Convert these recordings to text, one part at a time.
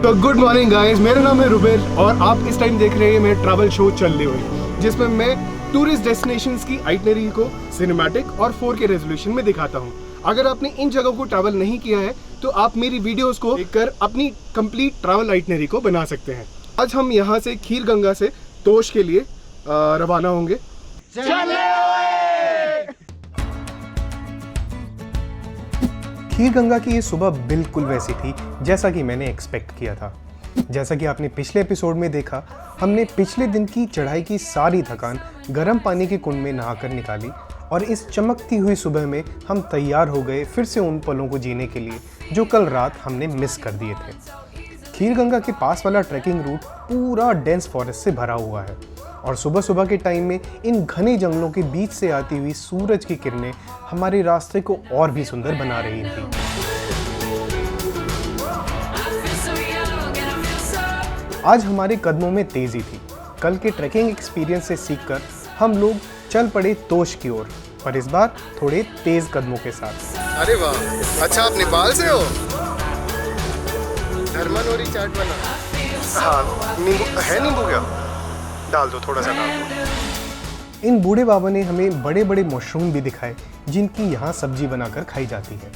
तो good morning guys, मेरा नाम है रुबेर और आप इस टाइम देख रहे हैं मेरे ट्रैवल शो चल रहे हुए, जिसमें मैं टूरिस्ट डेस्टिनेशंस की आइटनरी को सिनेमैटिक और 4K रेजोल्यूशन में दिखाता हूं। अगर आपने इन जगहों को ट्रैवल नहीं किया है तो आप मेरी वीडियोस को देखकर अपनी कंप्लीट ट्रैवल आइटनरी को बना सकते हैं। आज हम यहां से खीरगंगा से तोश के लिए रवाना होंगे। खीरगंगा की ये सुबह बिल्कुल वैसी थी जैसा कि मैंने एक्सपेक्ट किया था। जैसा कि आपने पिछले एपिसोड में देखा, हमने पिछले दिन की चढ़ाई की सारी थकान गर्म पानी के कुंड में नहाकर निकाली और इस चमकती हुई सुबह में हम तैयार हो गए फिर से उन पलों को जीने के लिए जो कल रात हमने मिस कर दिए थे। खीरगंगा के पास वाला ट्रैकिंग रूट पूरा डेंस फॉरेस्ट से भरा हुआ है और सुबह सुबह के टाइम में इन घने जंगलों के बीच से आती हुई सूरज की किरणें हमारे रास्ते को और भी सुंदर बना रही थी। आज हमारे कदमों में तेजी थी। कल के ट्रैकिंग एक्सपीरियंस से सीखकर हम लोग चल पड़े तोश की ओर, पर इस बार थोड़े तेज कदमों के साथ। अरे वाह, अच्छा आप नेपाल से हो? धर्मनोरी चाट बना। हाँ, नींबू है, नींबू क्या? डाल दो, थोड़ा सा डाल दो। इन बूढ़े बाबा ने हमें बड़े बड़े मशरूम भी दिखाए जिनकी यहाँ सब्जी बनाकर खाई जाती है।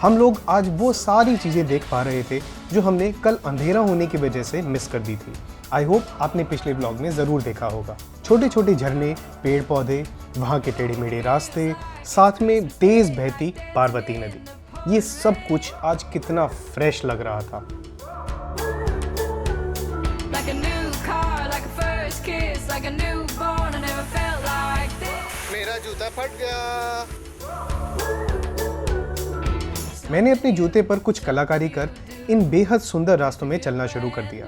हम लोग आज वो सारी चीज़ें देख पा रहे थे जो हमने कल अंधेरा होने की वजह से मिस कर दी थी। आई होप आपने पिछले ब्लॉग में ज़रूर देखा होगा। छोटे छोटे झरने, पेड़ पौधे, वहाँ के टेढ़े मेढ़े रास्ते, साथ में तेज़ बहती पार्वती नदी, ये सब कुछ आज कितना फ्रेश लग रहा था। मेरा जूता फट गया। मैंने अपने जूते पर कुछ कलाकारी कर इन बेहद सुंदर रास्तों में चलना शुरू कर दिया।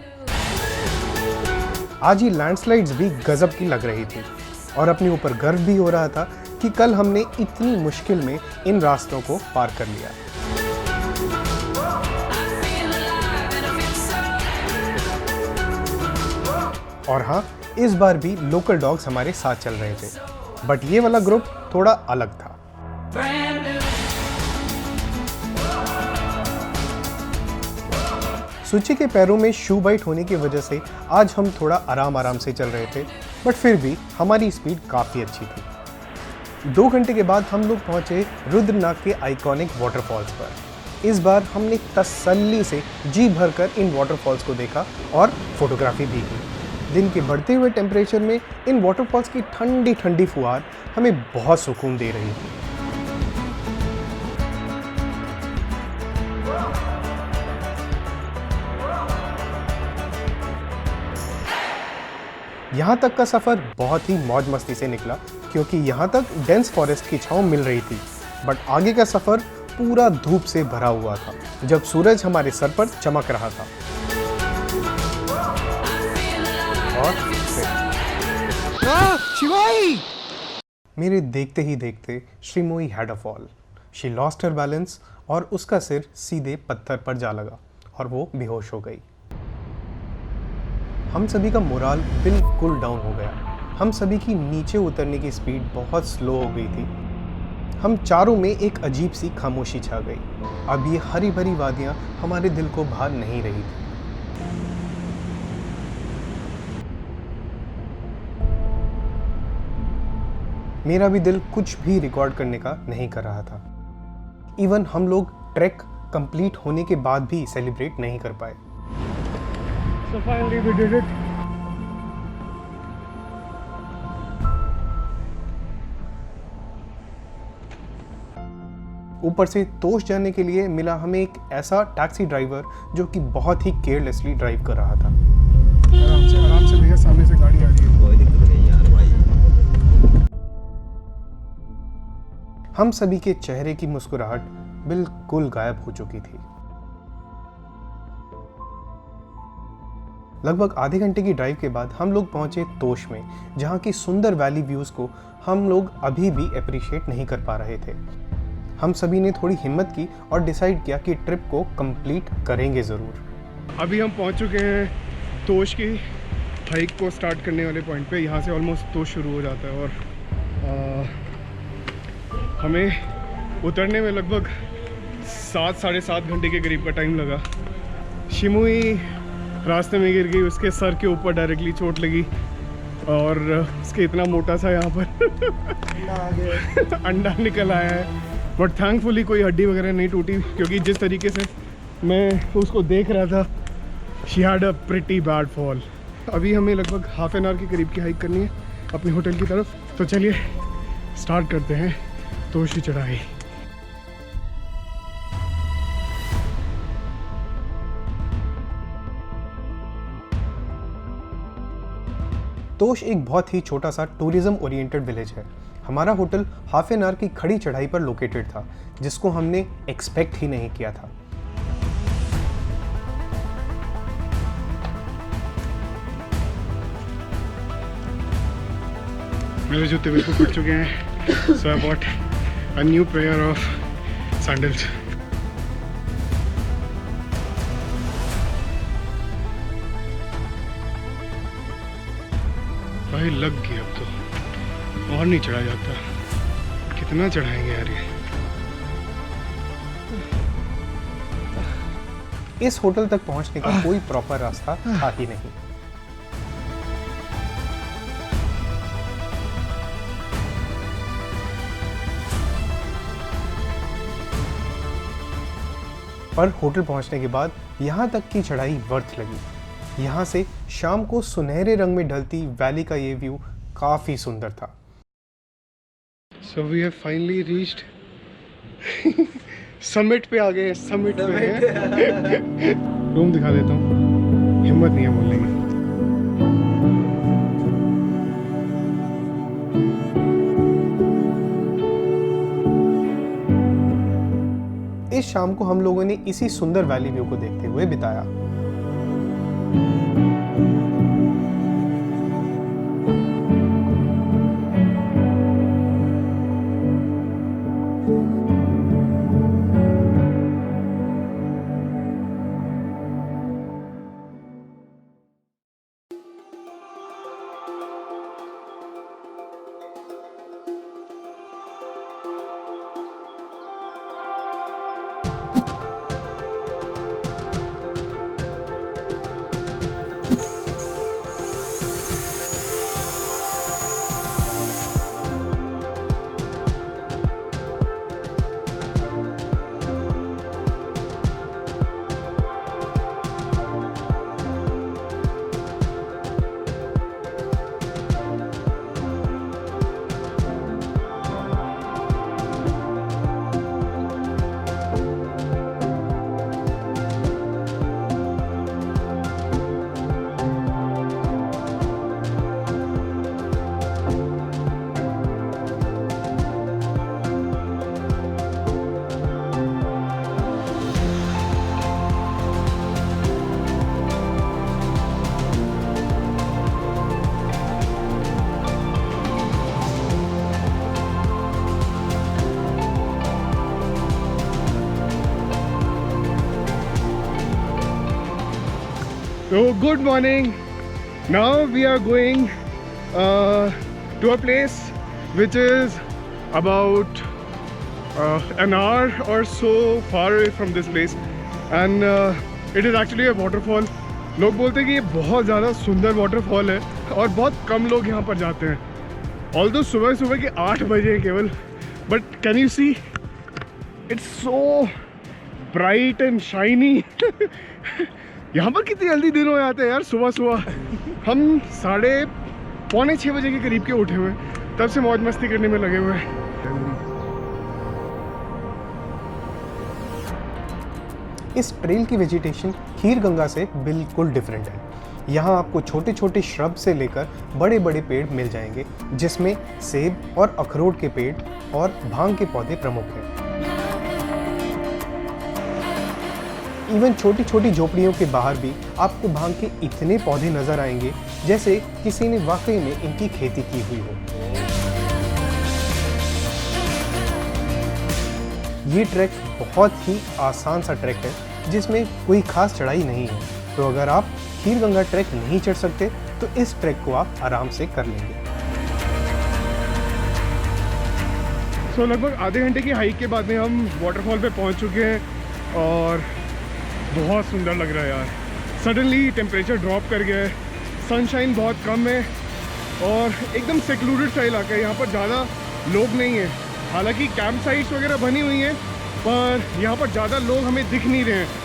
आज ये लैंडस्लाइड्स भी गजब की लग रही थी और अपने ऊपर गर्व भी हो रहा था कि कल हमने इतनी मुश्किल में इन रास्तों को पार कर लिया। और हाँ, इस बार भी लोकल डॉग्स हमारे साथ चल रहे थे, बट ये वाला ग्रुप थोड़ा अलग था। सुची के पैरों में शू बाइट होने की वजह से आज हम थोड़ा आराम से चल रहे थे, बट फिर भी हमारी स्पीड काफ़ी अच्छी थी। 2 घंटे के बाद हम लोग पहुंचे रुद्रनाग के आइकॉनिक वाटरफॉल्स पर। इस बार हमने तसल्ली से जी भरकर इन वाटरफॉल्स को देखा और फोटोग्राफी भी की। दिन के बढ़ते हुए टेम्परेचर में इन वाटरफॉल्स की ठंडी ठंडी फुहार हमें बहुत सुकून दे रही थी। यहाँ तक का सफ़र बहुत ही मौज मस्ती से निकला क्योंकि यहाँ तक डेंस फॉरेस्ट की छाँव मिल रही थी, बट आगे का सफ़र पूरा धूप से भरा हुआ था जब सूरज हमारे सर पर चमक रहा था। और शिवाई! मेरे देखते ही देखते Srimoyee had a fall. She lost her balance और उसका सिर सीधे पत्थर पर जा लगा और वो बेहोश हो गई। हम सभी का मोराल बिल्कुल डाउन हो गया। हम सभी की नीचे उतरने की स्पीड बहुत स्लो हो गई थी। हम चारों में एक अजीब सी खामोशी छा गई। अब ये हरी भरी वादियाँ हमारे दिल को भा नहीं रही थी। मेरा भी दिल कुछ भी रिकॉर्ड करने का नहीं कर रहा था। इवन हम लोग ट्रैक कंप्लीट होने के बाद भी सेलिब्रेट नहीं कर पाए। So finally we did it. ऊपर से तोश जाने के लिए मिला हमें एक ऐसा टैक्सी ड्राइवर जो कि बहुत ही केयरलेसली ड्राइव कर रहा था। आराम से भैया, सामने से गाड़ी आ रही है। कोई दिक्कत नहीं यार भाई। हम सभी के चेहरे की मुस्कुराहट बिल्कुल गायब हो चुकी थी। लगभग आधे घंटे की ड्राइव के बाद हम लोग पहुंचे तोश में, जहां की सुंदर वैली व्यूज़ को हम लोग अभी भी अप्रिशिएट नहीं कर पा रहे थे। हम सभी ने थोड़ी हिम्मत की और डिसाइड किया कि ट्रिप को कंप्लीट करेंगे ज़रूर। अभी हम पहुंच चुके हैं तोश की हाइक को स्टार्ट करने वाले पॉइंट पे। यहाँ से ऑलमोस्ट तोश शुरू हो जाता है और हमें उतरने में लगभग 7 साढ़े 7 घंटे के करीब का टाइम लगा। शिमुई रास्ते में गिर गई, उसके सर के ऊपर डायरेक्टली चोट लगी और उसके इतना मोटा सा यहाँ पर अंडा निकल आया है। बट थैंकफुली कोई हड्डी वगैरह नहीं टूटी, क्योंकि जिस तरीके से मैं उसको देख रहा था, she had a pretty bad fall. अभी हमें लगभग हाफ एन आवर के करीब की हाइक करनी है अपने होटल की तरफ, तो चलिए स्टार्ट करते हैं तोश की चढ़ाई। तोश एक बहुत ही छोटा सा टूरिज्म ओरिएंटेड विलेज है। हमारा होटल हाफ एन आवर की खड़ी चढ़ाई पर लोकेटेड था, जिसको हमने एक्सपेक्ट ही नहीं किया था। मेरे जूते बिल्कुल फट चुके हैं, so I bought a new pair of sandals. भाई लग गई, अब तो और नहीं चढ़ा जाता। कितना चढ़ाएंगे यार ये। इस होटल तक पहुंचने का कोई प्रॉपर रास्ता था ही नहीं। पर होटल पहुंचने के बाद यहाँ तक की चढ़ाई वर्थ लगी। यहाँ से शाम को सुनहरे रंग में ढलती वैली का ये व्यू काफी सुंदर था। So we have finally reached summit पे आ गए। समिट पे हैं। रूम दिखा देता हूँ, हिम्मत नहीं है बोलने की। इस शाम को हम लोगों ने इसी सुंदर वैली व्यू को देखते हुए बिताया। So good morning. Now we are going to a place which is about an hour or so far away from this place, and it is actually a waterfall. लोग बोलते हैं कि ये बहुत ज़्यादा सुंदर वाटरफॉल है और बहुत कम लोग यहाँ पर जाते हैं। ऑल्दो सुबह सुबह के 8 बजे केवल, but can you see it's so bright and shiny. यहाँ पर कितनी जल्दी दिन हो जाते हैं यार। सुबह सुबह हम 5:45 बजे के करीब के उठे हुए, तब से मौज मस्ती करने में लगे हुए हैं। इस ट्रेल की वेजिटेशन खीर गंगा से बिल्कुल डिफरेंट है। यहाँ आपको छोटे छोटे श्रब से लेकर बड़े बड़े पेड़ मिल जाएंगे, जिसमें सेब और अखरोट के पेड़ और भांग के पौधे प्रमुख हैं। इवन छोटी छोटी झोपड़ियों के बाहर भी आपको भांग के इतने पौधे नजर आएंगे जैसे किसी ने वाकई में इनकी खेती की हुई हो। ये ट्रैक बहुत ही आसान सा ट्रैक है, जिसमें कोई खास चढ़ाई नहीं है। तो अगर आप खीर गंगा ट्रैक नहीं चढ़ सकते तो इस ट्रैक को आप आराम से कर लेंगे। लगभग आधे घंटे की हाइक के बाद में हम वाटरफॉल पे पहुंच चुके हैं और बहुत सुंदर लग रहा है यार। सडनली टेम्परेचर ड्रॉप कर गया है, सनशाइन बहुत कम है और एकदम सेक्लूडेड सा इलाका है। यहाँ पर ज़्यादा लोग नहीं हैं। हालांकि कैंप साइट्स वगैरह बनी हुई हैं पर यहाँ पर ज़्यादा लोग हमें दिख नहीं रहे हैं।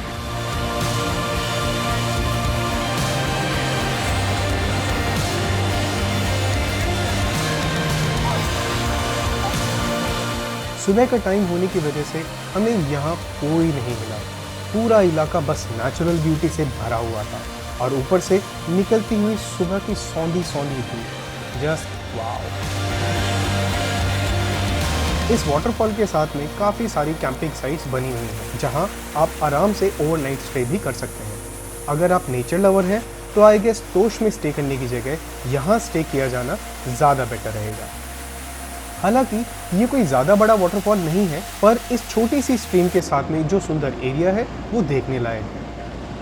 सुबह का टाइम होने की वजह से हमें यहाँ कोई नहीं मिला। पूरा इलाका बस नेचुरल ब्यूटी से भरा हुआ था और ऊपर से निकलती हुई सुबह की सौंधी धूप, जस्ट वाओ। इस वाटरफॉल के साथ में काफ़ी सारी कैंपिंग साइट्स बनी हुई हैं जहाँ आप आराम से ओवरनाइट स्टे भी कर सकते हैं। अगर आप नेचर लवर हैं तो आई गेस तोश में स्टे करने की जगह यहाँ स्टे किया जाना ज़्यादा बेटर रहेगा। हालांकि ये कोई ज़्यादा बड़ा वाटरफॉल नहीं है, पर इस छोटी सी स्ट्रीम के साथ में जो सुंदर एरिया है वो देखने लायक है।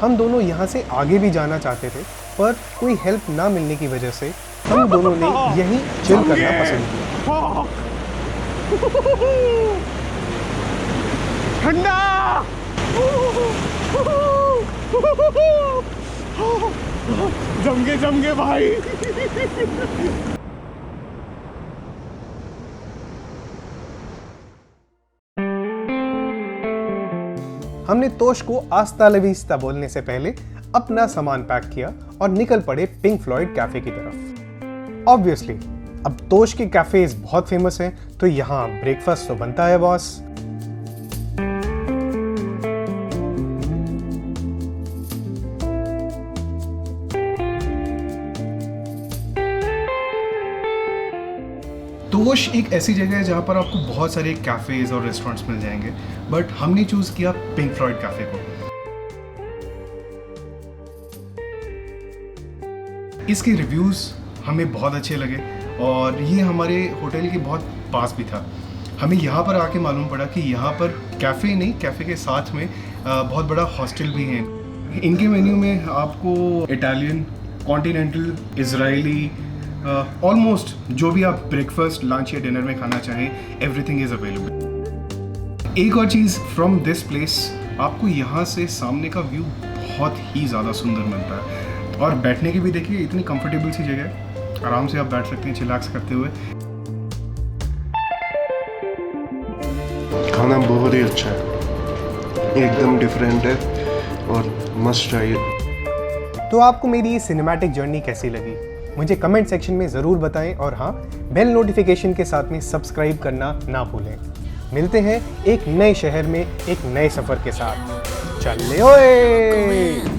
हम दोनों यहाँ से आगे भी जाना चाहते थे पर कोई हेल्प ना मिलने की वजह से हम दोनों ने यहीं चिल करना पसंद किया। ठंडा जम गए भाई। हमने तोश को आस्ता लवीस्ता बोलने से पहले अपना सामान पैक किया और निकल पड़े पिंक फ्लॉयड कैफे की तरफ। ऑब्वियसली अब तोश के कैफेज बहुत फेमस हैं तो यहाँ ब्रेकफास्ट तो बनता है बॉस। तोश एक ऐसी जगह है जहाँ पर आपको बहुत सारे कैफ़ेज़ और रेस्टोरेंट्स मिल जाएंगे, बट हमने चूज़ किया पिंक फ्लॉयड कैफ़े को। इसके रिव्यूज़ हमें बहुत अच्छे लगे और ये हमारे होटल के बहुत पास भी था। हमें यहाँ पर आके मालूम पड़ा कि यहाँ पर कैफ़े नहीं, कैफ़े के साथ में बहुत बड़ा हॉस्टल भी है। इनके मेन्यू में आपको इटालियन, कॉन्टिनेंटल, इजरायली, ऑलमोस्ट जो भी आप ब्रेकफास्ट, लंच या डिनर में खाना चाहें, एवरीथिंग इज़ अवेलेबल। एक और चीज़, फ्रॉम दिस प्लेस आपको यहाँ से सामने का व्यू बहुत ही ज़्यादा सुंदर मिलता है और बैठने की भी देखिए इतनी कंफर्टेबल सी जगह है, आराम से आप बैठ सकते हैं चिलैक्स करते हुए। खाना बहुत ही अच्छा है, एकदम डिफरेंट है और मस्ट ट्राई। तो आपको मेरी ये सिनेमैटिक जर्नी कैसी लगी मुझे कमेंट सेक्शन में ज़रूर बताएं और हाँ, बेल नोटिफिकेशन के साथ में सब्सक्राइब करना ना भूलें। मिलते हैं एक नए शहर में एक नए सफ़र के साथ। चले ओए।